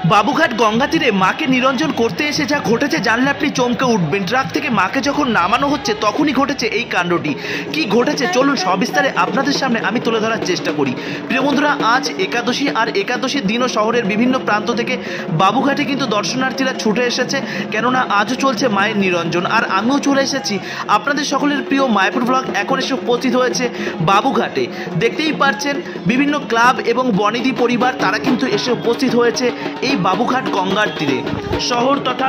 বাবুঘাট গঙ্গা তীরে মাকে নিরঞ্জন করতে এসে যা ঘটেছে জানলে আপনি চমকে উঠবেন। ট্রাক থেকে মাকে যখন নামানো হচ্ছে তখনই ঘটেছে এই কাণ্ডটি। কি ঘটেছে চলুন সবিস্তারে আপনাদের সামনে আমি তুলে ধরার চেষ্টা করি। প্রিয় বন্ধুরা, আজ একাদশী, আর একাদশীর দিনও শহরের বিভিন্ন প্রান্ত থেকে বাবুঘাটে কিন্তু দর্শনার্থীরা ছুটে এসেছে, কেননা আজও চলছে মায়ের নিরঞ্জন। আর আমিও চলে এসেছি আপনাদের সকলের প্রিয় মায়াপুর ব্লগ এখন এসে উপস্থিত হয়েছে বাবুঘাটে। দেখতেই পাচ্ছেন বিভিন্ন ক্লাব এবং বনেদি পরিবার তারা কিন্তু এসে উপস্থিত হয়েছে এই বাবুঘাট গঙ্গার তীরে। শহর তথা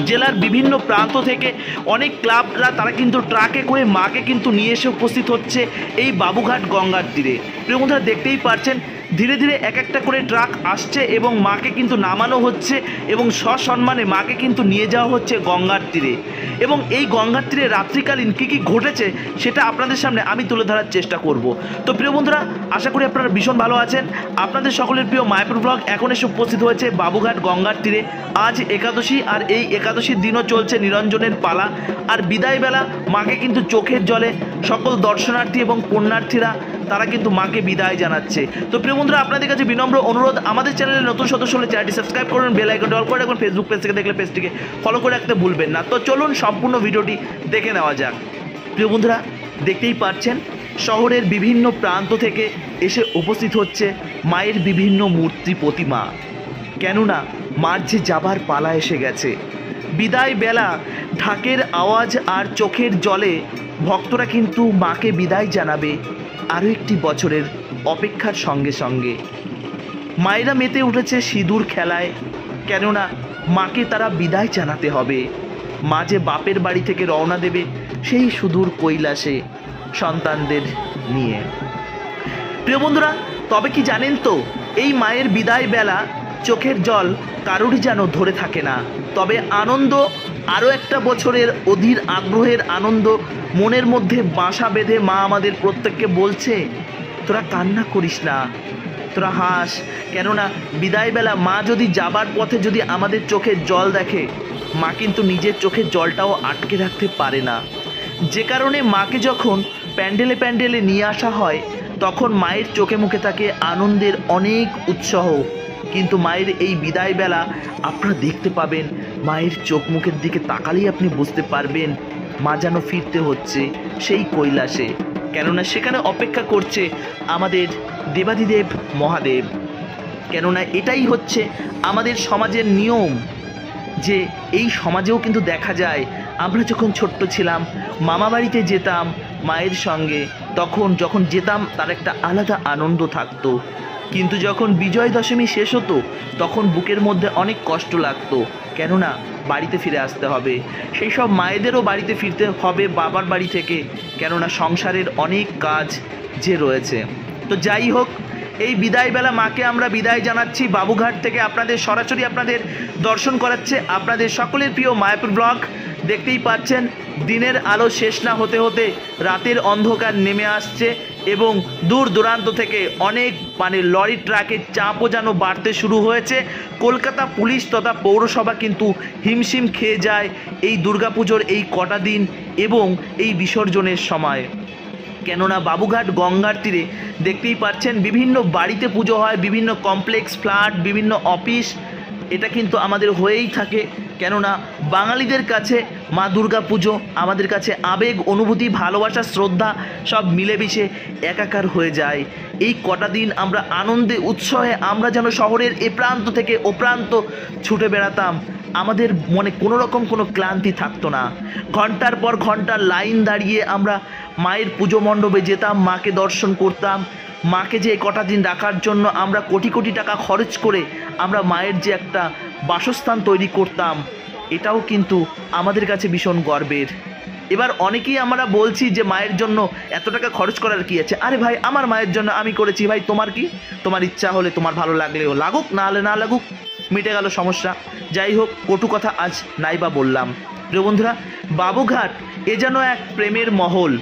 জেলার বিভিন্ন প্রান্ত থেকে অনেক ক্লাবরা তারা কিন্তু ট্রাকে করে মাকে কিন্তু নিয়ে এসে উপস্থিত হচ্ছে এই বাবুঘাট গঙ্গার তীরে। প্রিয় বন্ধুরা, দেখতেই পাচ্ছেন ধীরে ধীরে এক একটা করে ট্রাক আসছে এবং মাকে কিন্তু নামানো হচ্ছে এবং সসম্মানে মাকে কিন্তু নিয়ে যাওয়া হচ্ছে গঙ্গার তীরে। এবং এই গঙ্গার তীরে রাত্রিকালীন কী কী ঘটেছে সেটা আপনাদের সামনে আমি তুলে ধরার চেষ্টা করব। তো প্রিয় বন্ধুরা, আশা করি আপনারা ভীষণ ভালো আছেন। আপনাদের সকলের প্রিয় মায়াপুর ব্লগ এখন এসে উপস্থিত হয়েছে বাবুঘাট গঙ্গার তীরে। আজ একাদশী, আর এই একাদশীর দিনও চলছে নিরঞ্জনের পালা। আর বিদায়বেলা মাকে কিন্তু চোখের জলে সকল দর্শনার্থী এবং পুণ্যার্থীরা তারা কিন্তু মাকে বিদায় জানাচ্ছে। তো প্রিয় বন্ধুরা, আপনাদের কাছে বিনম্র অনুরোধ, আমাদের চ্যানেলে নতুন সদস্য হলে চ্যানেলটি সাবস্ক্রাইব করুন, বেল আইকনটি অল করে রাখুন, ফেসবুক পেজ থেকে দেখলে পেজটিকে ফলো করে রাখতে ভুলবেন না। তো চলুন সম্পূর্ণ ভিডিওটি দেখে নেওয়া যাক। প্রিয় বন্ধুরা, দেখতেই পাচ্ছেন শহরের বিভিন্ন প্রান্ত থেকে এসে উপস্থিত হচ্ছে মায়ের বিভিন্ন মূর্তি প্রতিমা, কেননা মার যে যাবার পালা এসে গেছে। বিদায় বেলা ঢাকের আওয়াজ আর চোখের জলে ভক্তরা কিন্তু মাকে বিদায় জানাবে আরও একটি বছরের অপেক্ষার সঙ্গে সঙ্গে। মায়েরা মেতে উঠেছে সিঁদুর খেলায়, কেননা মাকে তারা বিদায় জানাতে হবে। মা যে বাপের বাড়ি থেকে রওনা দেবে সেই সুদূর কৈলাসে সন্তানদের নিয়ে। প্রিয় বন্ধুরা, তবে কি জানেন তো, এই মায়ের বিদায় বেলা চোখের জল কারোরই যেন ধরে থাকে না। তবে আনন্দ, আরও একটা বছরের অধীর আগ্রহের আনন্দ মনের মধ্যে বাসা বেঁধে মা আমাদের প্রত্যেককে বলছে, তোরা কান্না করিস না, তোরা হাস, কেননা বিদায়বেলা মা যদি যাবার পথে যদি আমাদের চোখের জল দেখে, মা কিন্তু নিজের চোখের জলটাও আটকে রাখতে পারে না। যে কারণে মাকে যখন প্যান্ডেলে প্যান্ডেলে নিয়ে আসা হয় তখন মায়ের চোখে মুখে থাকে আনন্দের অনেক উৎসাহ। কিন্তু মায়ের এই বিদায়বেলা আপনারা দেখতে পাবেন, মায়ের চোখ মুখের দিকে তাকালেই আপনি বুঝতে পারবেন মা যেন ফিরতে হচ্ছে সেই কৈলাসে, কেননা সেখানে অপেক্ষা করছে আমাদের দেবাদিদেব মহাদেব। কেননা এটাই হচ্ছে আমাদের সমাজের নিয়ম, যে এই সমাজেও কিন্তু দেখা যায় আমরা যখন ছোট্ট ছিলাম মামা বাড়িতে যেতাম মায়ের সঙ্গে, তখন যখন যেতাম তার একটা আলাদা আনন্দ থাকতো। কিন্তু যখন বিজয় দশমী শেষ হতো তখন বুকের মধ্যে অনেক কষ্ট লাগতো, কেননা বাড়িতে ফিরে আসতে হবে। সেই সব মায়েদেরও বাড়িতে ফিরতে হবে বাবার বাড়ি থেকে, কেননা সংসারের অনেক কাজ যে রয়েছে। তো যাই হোক, এই বিদায়বেলা মাকে আমরা বিদায় জানাচ্ছি বাবুঘাট থেকে, আপনাদের সরাসরি আপনাদের দর্শন করাচ্ছে আপনাদের সকলের প্রিয় মায়াপুর ব্লগ। দেখতেই পাচ্ছেন দিনের আলো শেষ না হতে হতে রাতের অন্ধকার নেমে আসছে এবং দূর দূরান্ত থেকে অনেক লরি ট্রাকের চাপও যেন বাড়তে শুরু হয়েছে। কলকাতা পুলিশ তথা পৌরসভা কিন্তু হিমশিম খেয়ে যায় এই দুর্গাপুজোর এই কটা দিন এবং এই বিসর্জনের সময়, কেননা বাবুঘাট গঙ্গার তীরে দেখতেই পাচ্ছেন বিভিন্ন বাড়িতে পুজো হয়, বিভিন্ন কমপ্লেক্স, ফ্ল্যাট, বিভিন্ন অফিস, এটা কিন্তু আমাদের হয়েই থাকে। কেননা বাঙালিদের কাছে মা দুর্গা পুজো আমাদের কাছে আবেগ, অনুভূতি, ভালোবাসা, শ্রদ্ধা সব মিলেমিশে একাকার হয়ে যায়। এই কটা দিন আমরা আনন্দে উৎসাহে আমরা যেন শহরের এ প্রান্ত থেকে ও প্রান্ত ছুটে বেড়াতাম, আমাদের মনে কোনো রকম কোনো ক্লান্তি থাকতো না। ঘন্টার পর ঘন্টা লাইন দাঁড়িয়ে আমরা মায়ের পুজো মণ্ডপে যেতাম, মাকে দর্শন করতাম। মাকে যে কটা দিন রাখার জন্য আমরা কোটি কোটি টাকা খরচ করে আমরা মায়ের যে একটা বাসস্থান তৈরি করতাম, এটাও কিন্তু আমাদের কাছে ভীষণ গর্বের। এবার অনেকেই আমরা বলছি যে মায়ের জন্য এত টাকা খরচ করার কি আছে। আরে ভাই, আমার মায়ের জন্য আমি করেছি, ভাই তোমার কি? তোমার ইচ্ছা হলে, তোমার ভালো লাগলেও লাগুক, না হলে না লাগুক, মিটে গেল সমস্যা। যাই হোক, কটু কথা আজ নাইবা বললাম। প্রিয় বন্ধুরা, বাবুঘাট এ যেন এক প্রেমের মহল।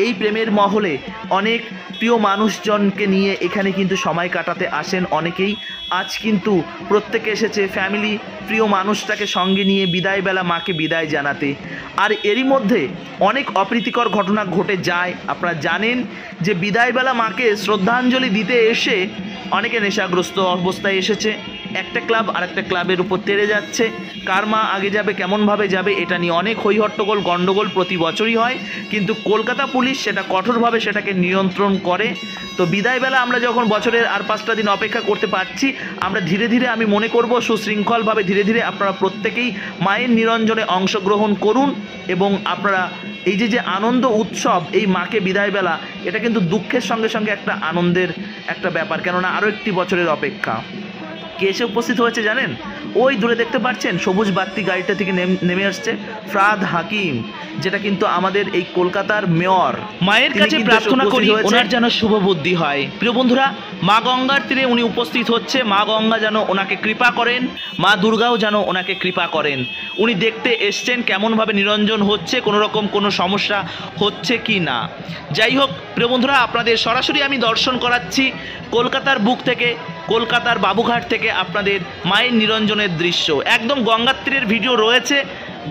এই প্রেমের মহলে অনেক প্রিয় মানুষজনকে নিয়ে এখানে কিন্তু সময় কাটাতে আসেন অনেকেই। আজ কিন্তু প্রত্যেকে এসেছে ফ্যামিলি, প্রিয় মানুষটাকে সঙ্গে নিয়ে বিদায়বেলা মাকে বিদায় জানাতে। আর এরই মধ্যে অনেক অপ্রীতিকর ঘটনা ঘটে যায়। আপনারা জানেন যে বিদায়বেলা মাকে শ্রদ্ধাঞ্জলি দিতে এসে অনেকে নেশাগ্রস্ত অবস্থায় এসেছে, একটা ক্লাব আর একটা ক্লাবের উপর তেড়ে যাচ্ছে। কার মা আগে যাবে, কেমনভাবে যাবে, এটা নিয়ে অনেক হইহট্টগোল গণ্ডগোল প্রতি বছরই হয়, কিন্তু কলকাতা পুলিশ সেটা কঠোরভাবে সেটাকে নিয়ন্ত্রণ করে। তো বিদায়বেলা আমরা যখন বছরের আর 5টা দিন অপেক্ষা করতে পারছি, আমরা ধীরে ধীরে আমি মনে করব সুশৃঙ্খলভাবে ধীরে ধীরে আপনারা প্রত্যেকেই মায়ের নিরঞ্জনে অংশগ্রহণ করুন। এবং আপনারা এই যে আনন্দ উৎসব, এই মাকে বিদায়বেলা, এটা কিন্তু দুঃখের সঙ্গে সঙ্গে একটা আনন্দের একটা ব্যাপার, কেননা আরও একটি বছরের অপেক্ষা। কে এসে উপস্থিত হয়েছে জানেন? ওই দূরে দেখতে পাচ্ছেন সবুজ বাতি গাড়িটা থেকে নেমে আসছে ফরাদ হাকিম, যেটা কিন্তু আমাদের এই কলকাতার মেয়র। মায়ের কাছে প্রার্থনা করি ওনার যেন শুভ বুদ্ধি হয়। প্রিয় বন্ধুরা, মা গঙ্গার তীরে উনি উপস্থিত হচ্ছে, মা গঙ্গা যেন ওনাকে কৃপা করেন, মা দুর্গাও যেন ওনাকে কৃপা করেন। উনি দেখতে এসছেন কেমনভাবে নিরঞ্জন হচ্ছে, কোনো রকম কোনো সমস্যা হচ্ছে কি না। যাই হোক প্রিয় বন্ধুরা, আপনাদের সরাসরি আমি দর্শন করাচ্ছি কলকাতার বুক থেকে, কলকাতার বাবুঘাট থেকে আপনাদের মায়ের নিরঞ্জনের দৃশ্য। একদম গঙ্গার তীরের ভিডিও রয়েছে,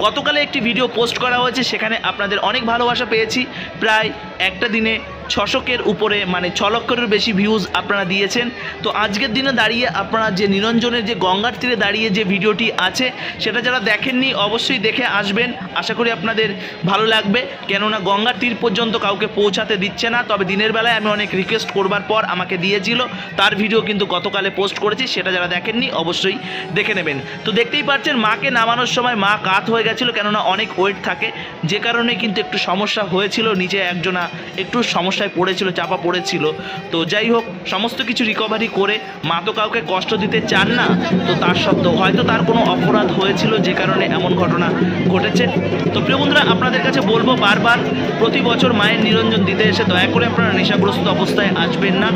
গতকালে একটি ভিডিও পোস্ট করা হয়েছে, সেখানে আপনাদের অনেক ভালোবাসা পেয়েছি। প্রায় একটা দিনে 600-এর উপরে, মানে 6 লক্ষেরও বেশি ভিউজ আপনারা দিয়েছেন। তো আজকের দিনে দাঁড়িয়ে আপনারা যে নিরঞ্জনের যে গঙ্গার তীরে দাঁড়িয়ে যে ভিডিওটি আছে, সেটা যারা দেখেননি অবশ্যই দেখে আসবেন, আশা করি আপনাদের ভালো লাগবে। কেননা গঙ্গার তীর পর্যন্ত কাউকে পৌঁছাতে দিচ্ছে না, তবে দিনের বেলায় আমি অনেক রিকোয়েস্ট করবার পর আমাকে দিয়েছিল, তার ভিডিও কিন্তু গতকালে পোস্ট করেছি, সেটা যারা দেখেননি অবশ্যই দেখে নেবেন। তো দেখতেই পাচ্ছেন মাকে নামানোর সময় মা কাত হয়ে গেছিলো, কেননা অনেক ওয়েট থাকে, যে কারণে কিন্তু একটু সমস্যা হয়েছিল, নিচে একজনা একটু সমস্যায় পড়েছিল, চাপা পড়েছিল। তো যাই হোক, সমস্ত কিছু রিকভারি করে, মা তো কাউকে কষ্ট দিতে চান না, তো তার সত্ত্বেও হয়তো তার কোনো অপরাধ হয়েছিল, যে কারণে এমন ঘটনা ঘটেছে। তো প্রিয় বন্ধুরা, আপনাদের কাছে বলবো বারবার, প্রতি বছর মায়ের নিরঞ্জন দিতে এসে দয়া করে আপনারা নেশাগ্রস্ত অবস্থায় আসবেন না।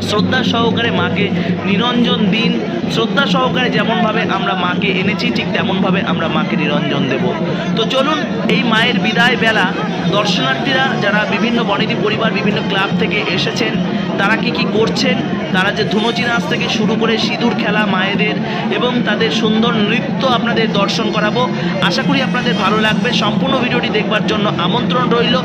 শ্রদ্ধা সহকারে মাকে নিরঞ্জন দিন, শ্রদ্ধা সহকারে যেমনভাবে আমরা মাকে এনেছি ঠিক তেমনভাবে আমরা মাকে নিরঞ্জন দেব। তো চলুন, এই মায়ের বিদায় বেলা দর্শনার্থীরা যারা বিভিন্ন বনেদি পরিবার বিভিন্ন ক্লাব থেকে এসেছেন, তারা কি করছেন, তারা যে ধুনুচি নাচ থেকে শুরু করে সিঁদুর খেলা মায়েদের এবং তাদের সুন্দর নৃত্য আপনাদের দর্শন করাবো। আশা করি আপনাদের ভালো লাগবে। সম্পূর্ণ ভিডিওটি দেখবার জন্য আমন্ত্রণ রইল।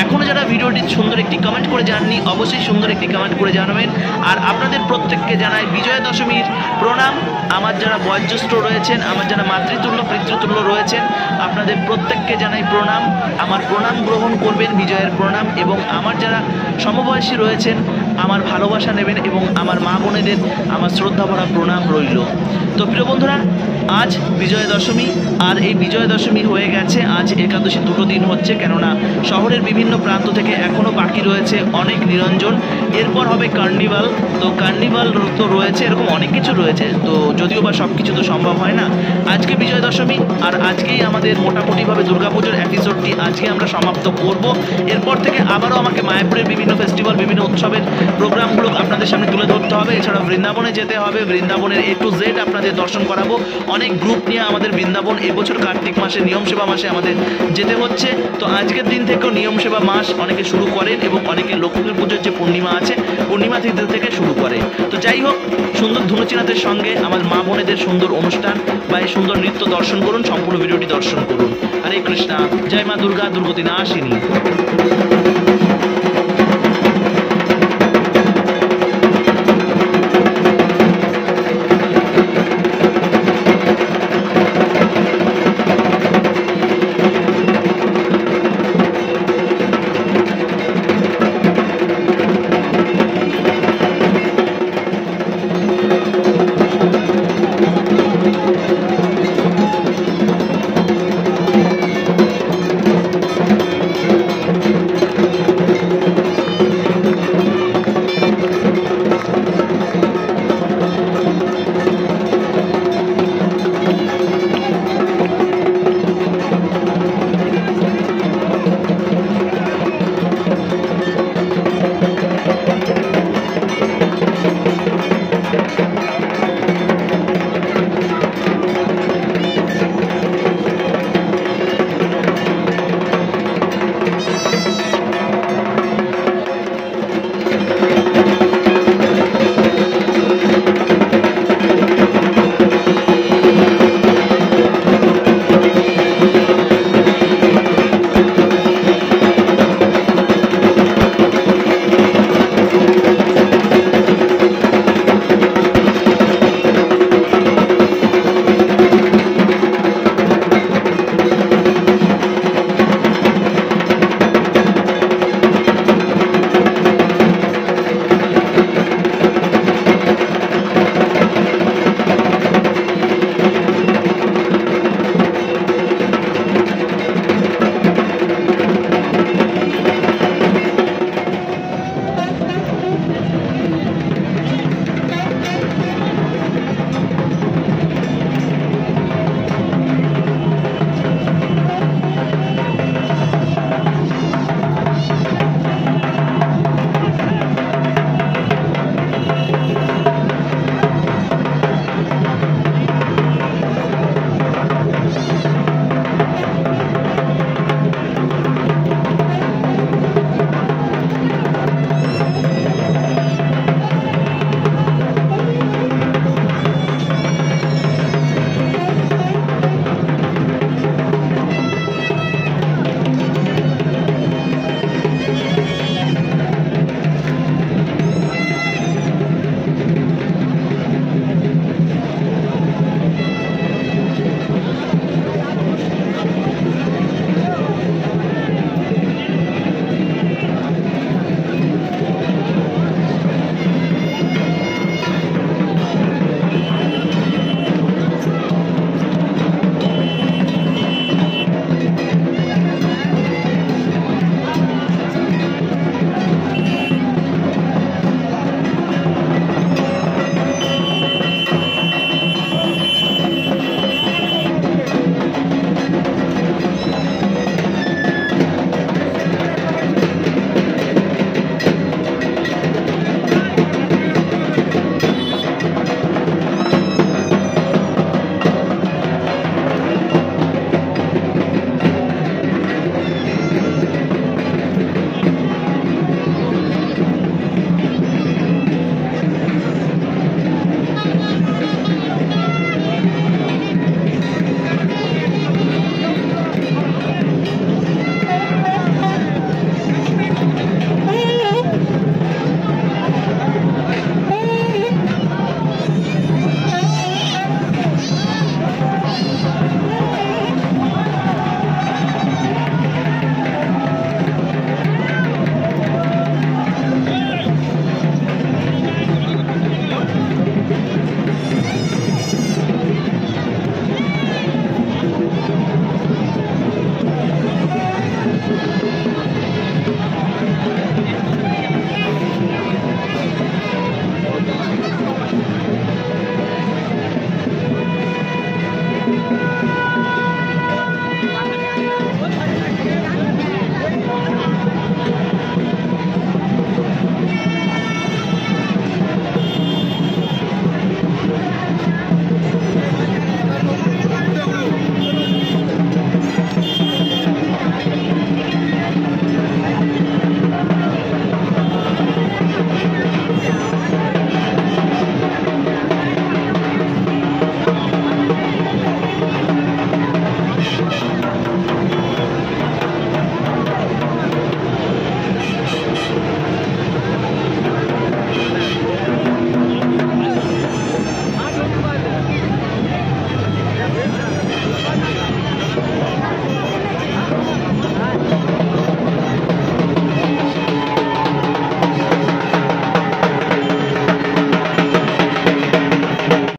এখনও যারা ভিডিওটি সুন্দর একটি কমেন্ট করে জাননি, অবশ্যই সুন্দর একটি কমেন্ট করে জানাবেন। আর আপনাদের প্রত্যেককে জানাই বিজয়া দশমীর প্রণাম। আমার যারা বয়োজ্যেষ্ঠ রয়েছেন, আমার যারা মাতৃতুল্য পিতৃতুল্য রয়েছেন, আপনাদের প্রত্যেককে জানাই প্রণাম। আমার প্রণাম গ্রহণ করবেন, বিজয়ের প্রণাম। এবং আমার যারা সমবয়সী রয়েছেন, আমার ভালোবাসা নেবেন এবং আমার মা বোনেদের আমার শ্রদ্ধা ভরা প্রণাম রইল। তো প্রিয় বন্ধুরা, আজ বিজয়া দশমী, আর এই বিজয়া দশমী হয়ে গেছে, আজ একাদশী, 2টো দিন হচ্ছে, কেননা শহরের বিভিন্ন প্রান্ত থেকে এখনও বাকি রয়েছে অনেক নিরঞ্জন। এরপর হবে কার্নিভাল। তো কার্নিভাল তো রয়েছে, এরকম অনেক কিছু রয়েছে, তো যদিও বা সব কিছু তো সম্ভব হয় না। আজকে বিজয়া দশমী, আর আজকেই আমাদের মোটামুটিভাবে দুর্গাপুজোর এপিসোডটি আজকে আমরা সমাপ্ত করব। এরপর থেকে আবারও আমাকে মায়াপুরের বিভিন্ন ফেস্টিভ্যাল, বিভিন্ন উৎসবের প্রোগ্রামগুলো আপনাদের সামনে তুলে ধরতে হবে। এছাড়াও বৃন্দাবনে যেতে হবে, বৃন্দাবনের A to Z আপনাদের দর্শন করাবো। অনেক গ্রুপ নিয়ে আমাদের বৃন্দাবন এবছর কার্তিক মাসে, নিয়ম সেবা মাসে আমাদের যেতে হচ্ছে। তো আজকের দিন থেকেও নিয়ম সেবা মাস অনেকে শুরু করেন এবং অনেকে লক্ষ্মী পুজোর যে পূর্ণিমা আছে, পূর্ণিমা তিথি থেকে শুরু করে। তো যাই হোক, সুন্দর ধুনুচি নাচের সঙ্গে আমার মা বোনেদের সুন্দর অনুষ্ঠান বা এই সুন্দর নৃত্য দর্শন করুন, সম্পূর্ণ ভিডিওটি দর্শন করুন। হরে কৃষ্ণা, জয় মা দুর্গা, দুর্গতি নাশিনী।